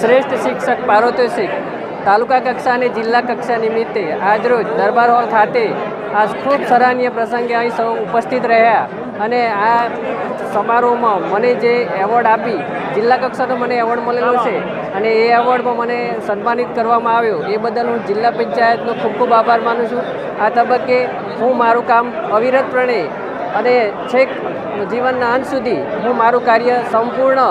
શ્રેષ્ઠ શિક્ષક પારિતોષિક તાલુકા કક્ષા અને જિલ્લા કક્ષા નિમિત્તે આજરોજ દરબાર હોલ ખાતે આ ખૂબ સરાહનીય પ્રસંગે અહીં સૌ ઉપસ્થિત રહ્યા અને આ સમારોહમાં મને જે એવોર્ડ આપી જિલ્લા કક્ષાનો મને એવોર્ડ મળેલો છે અને એ એવોર્ડમાં મને સન્માનિત કરવામાં આવ્યો એ બદલ હું જિલ્લા પંચાયતનો ખૂબ ખૂબ આભાર માનું છું. આ તબક્કે હું મારું કામ અવિરતપણે અને છેક જીવનના અંત સુધી હું મારું કાર્ય સંપૂર્ણ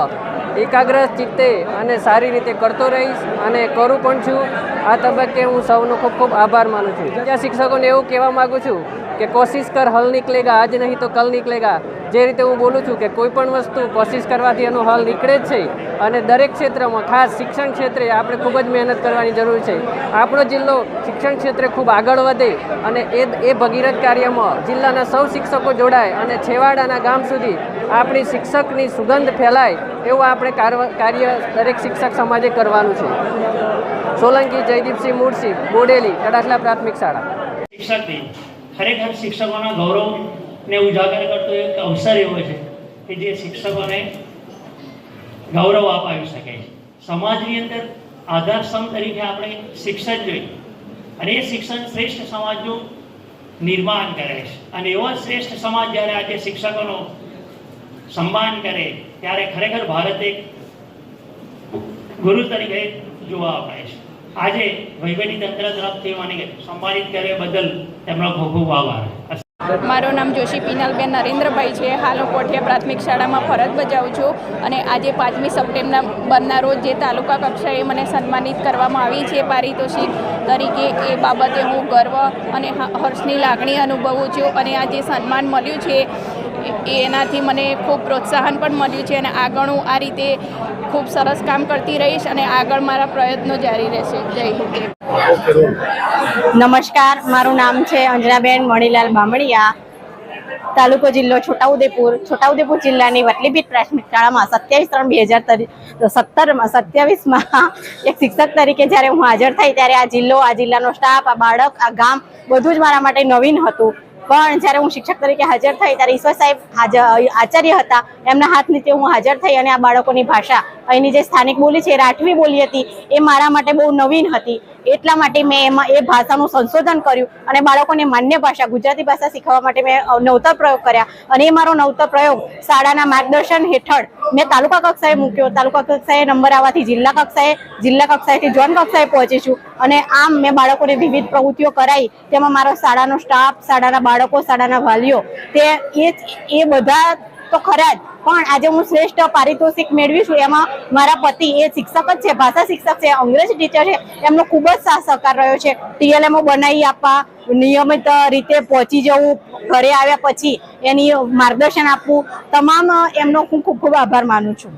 એકાગ્ર ચિત્તે અને સારી રીતે કરતો રહીશ અને કરું પણ છું. આ તબક્કે હું સૌનો ખૂબ ખૂબ આભાર માનું છું. બીજા શિક્ષકોને એવું કહેવા માગું છું કે કોશિશ કર હલ નીકળેગા, આજ નહીં તો કલ નીકળેગા. જે રીતે હું બોલું છું કે કોઈ પણ વસ્તુ કોશિશ કરવાથી એનો હલ નીકળે જ છે અને દરેક ક્ષેત્રમાં ખાસ શિક્ષણ ક્ષેત્રે આપણે ખૂબ જ મહેનત કરવાની જરૂર છે. આપણો જિલ્લો શિક્ષણ ક્ષેત્રે ખૂબ આગળ વધે અને એ ભગીરથ કાર્યમાં જિલ્લાના સૌ શિક્ષકો જોડાય અને છેવાડાના ગામ સુધી આપણી શિક્ષકની સુગંધ ફેલાય એવું આપણે કાર્ય દરેક શિક્ષક સમાજે કરવાનું છે. સોલંકી જયદીપસિંહ મૂળસિંહ, બોડેલી, કડાસલા પ્રાથમિક શાળા. શિક્ષક ખરેખર શિક્ષકોના ગૌરવને ઉજાગર કરતો એક અવસર એવો છે કે જે શિક્ષકોને ગૌરવ અપાવી શકે છે. સમાજની અંદર આધારસ્તંભ તરીકે આપણે શિક્ષણ જોઈએ અને એ શિક્ષણ શ્રેષ્ઠ સમાજનું નિર્માણ કરે છે અને એવો શ્રેષ્ઠ સમાજ જ્યારે આજે શિક્ષકોનો સન્માન કરે ત્યારે ખરેખર ભારત એક ગુરુ તરીકે જોવા અપાય છે. આજે વહીવટી તંત્ર તરફથી મને સન્માનિત કરે બદલ તેમનો ખૂબ ખૂબ આભાર. મારું નામ જોશી પિનલબેન નરેન્દ્રભાઈ છે. હાલ હું કોઠિયા પ્રાથમિક શાળામાં ફરજ બજાવું છું અને આજે 5મી સપ્ટેમ્બરના રોજ જે તાલુકા કક્ષાએ મને સન્માનિત કરવામાં આવી છે પારિતોષિક તરીકે, એ બાબતે હું ગર્વ અને હર્ષની લાગણી અનુભવું છું અને આ જે સન્માન મળ્યું છે એનાથી મને ખૂબ પ્રોત્સાહન પણ મળ્યું છે અને આગળ હું આ રીતે ખૂબ સરસ કામ કરતી રહીશ અને આગળ મારા પ્રયત્નો જારી રહેશે. જય હિન્દ. નમસ્કાર, મારું નામ છે અંજનાબેન મણીલાલ બામણિયા. તાલુકો જિલ્લો છોટાઉદેપુર જિલ્લાની વટલીપીઠ પ્રાથમિક શાળામાં 27/3/2017 એક શિક્ષક તરીકે જ્યારે હું હાજર થઈ ત્યારે આ જિલ્લાનો સ્ટાફ, આ બાળક, આ ગામ બધું જ મારા માટે નવીન હતું. પણ જ્યારે હું શિક્ષક તરીકે હાજર થઈ ત્યારે ઈશ્વર સાહેબ આચાર્ય હતા, એમના હાથ નીચે હું હાજર થઈ અને આ બાળકોની ભાષા, અહીંની જે સ્થાનિક બોલી છે રાઠવી બોલી હતી, એ મારા માટે બહુ નવીન હતી. એટલા માટે મેં એમાં એ ભાષાનું સંશોધન કર્યું અને બાળકોને માન્ય ભાષા ગુજરાતી ભાષા શીખવવા માટે મેં નવતર પ્રયોગ કર્યા અને એ મારો નવતર પ્રયોગ શાળાના માર્ગદર્શન હેઠળ મેં તાલુકા કક્ષાએ મૂક્યો. તાલુકા કક્ષાએ નંબર આવવાથી જિલ્લા કક્ષાએથી ઝોન કક્ષાએ પહોંચી છું અને આમ મેં બાળકોને વિવિધ પ્રવૃત્તિઓ કરાવી. તેમાં મારો શાળાનો સ્ટાફ, શાળાના બાળકો, શાળાના વાલીઓ, એ બધા તો ખરા જ, પણ આજે હું શ્રેષ્ઠ પારિતોષિક મેળવી છું એમાં મારા પતિ એ શિક્ષક જ છે, ભાષા શિક્ષક છે, અંગ્રેજી ટીચર છે, એમનો ખૂબ જ સાથ સહકાર રહ્યો છે. TLMO બનાવી આપવા, નિયમિત રીતે પહોંચી જવું, ઘરે આવ્યા પછી એની માર્ગદર્શન આપવું, તમામ એમનો હું ખૂબ ખૂબ આભાર માનું છું.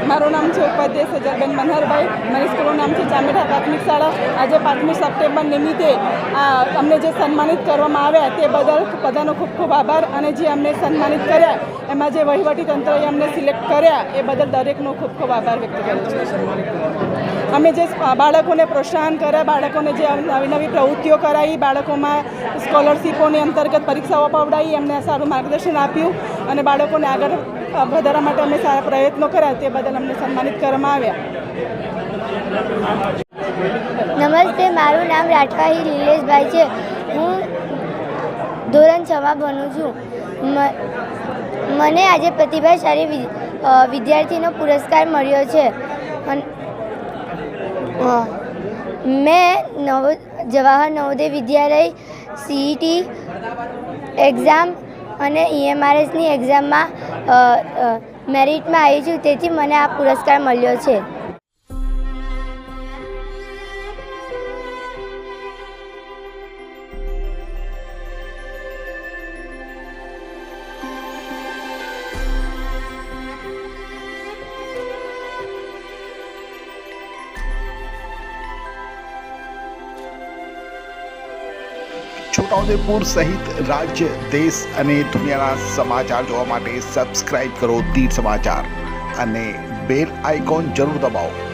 મારું નામ છે ઉપાધ્યાય સજલબેન મનહરભાઈ. મારી સ્કૂલનું નામ છે ચામેઠા પ્રાથમિક શાળા. આજે 5મી સપ્ટેમ્બર નિમિત્તે અમને જે સન્માનિત કરવામાં આવ્યા તે બદલ બધાનો ખૂબ ખૂબ આભાર અને જે અમને સન્માનિત કર્યા એમાં જે વહીવટી તંત્રએ અમને સિલેક્ટ કર્યા એ બદલ દરેકનો ખૂબ ખૂબ આભાર વ્યક્ત કર્યો છે. અમે જે બાળકોને પ્રોત્સાહન કર્યા, બાળકોને જે નવી નવી પ્રવૃત્તિઓ કરાવી, બાળકોમાં સ્કોલરશીપોની અંતર્ગત પરીક્ષાઓ અપાવડાવી, એમને સારું માર્ગદર્શન આપ્યું અને બાળકોને આગળ વધારવા માટે અમે સારા પ્રયત્નો કર્યા તે બદલ અમને સન્માનિત કરવામાં આવ્યા. નમસ્તે, મારું નામ રાઠવાહી નિલેશભાઈ છે. હું ધોરણ 6માં ભણું છું. મને આજે પ્રતિભાશાળી વિદ્યાર્થીનો પુરસ્કાર મળ્યો છે. મેં જવાહર નવોદય વિદ્યાલય CET એક્ઝામ અને EMRSની એક્ઝામમાં મેરિટમાં આવી છું, તેથી મને આ પુરસ્કાર મળ્યો છે. છોટાઉદેપુર સહિત રાજ્ય, દેશ અને દુનિયાના સમાચાર જોવા માટે સબસ્ક્રાઇબ કરો તીર સમાચાર અને બેલ આઇકોન જરૂર દબાવો.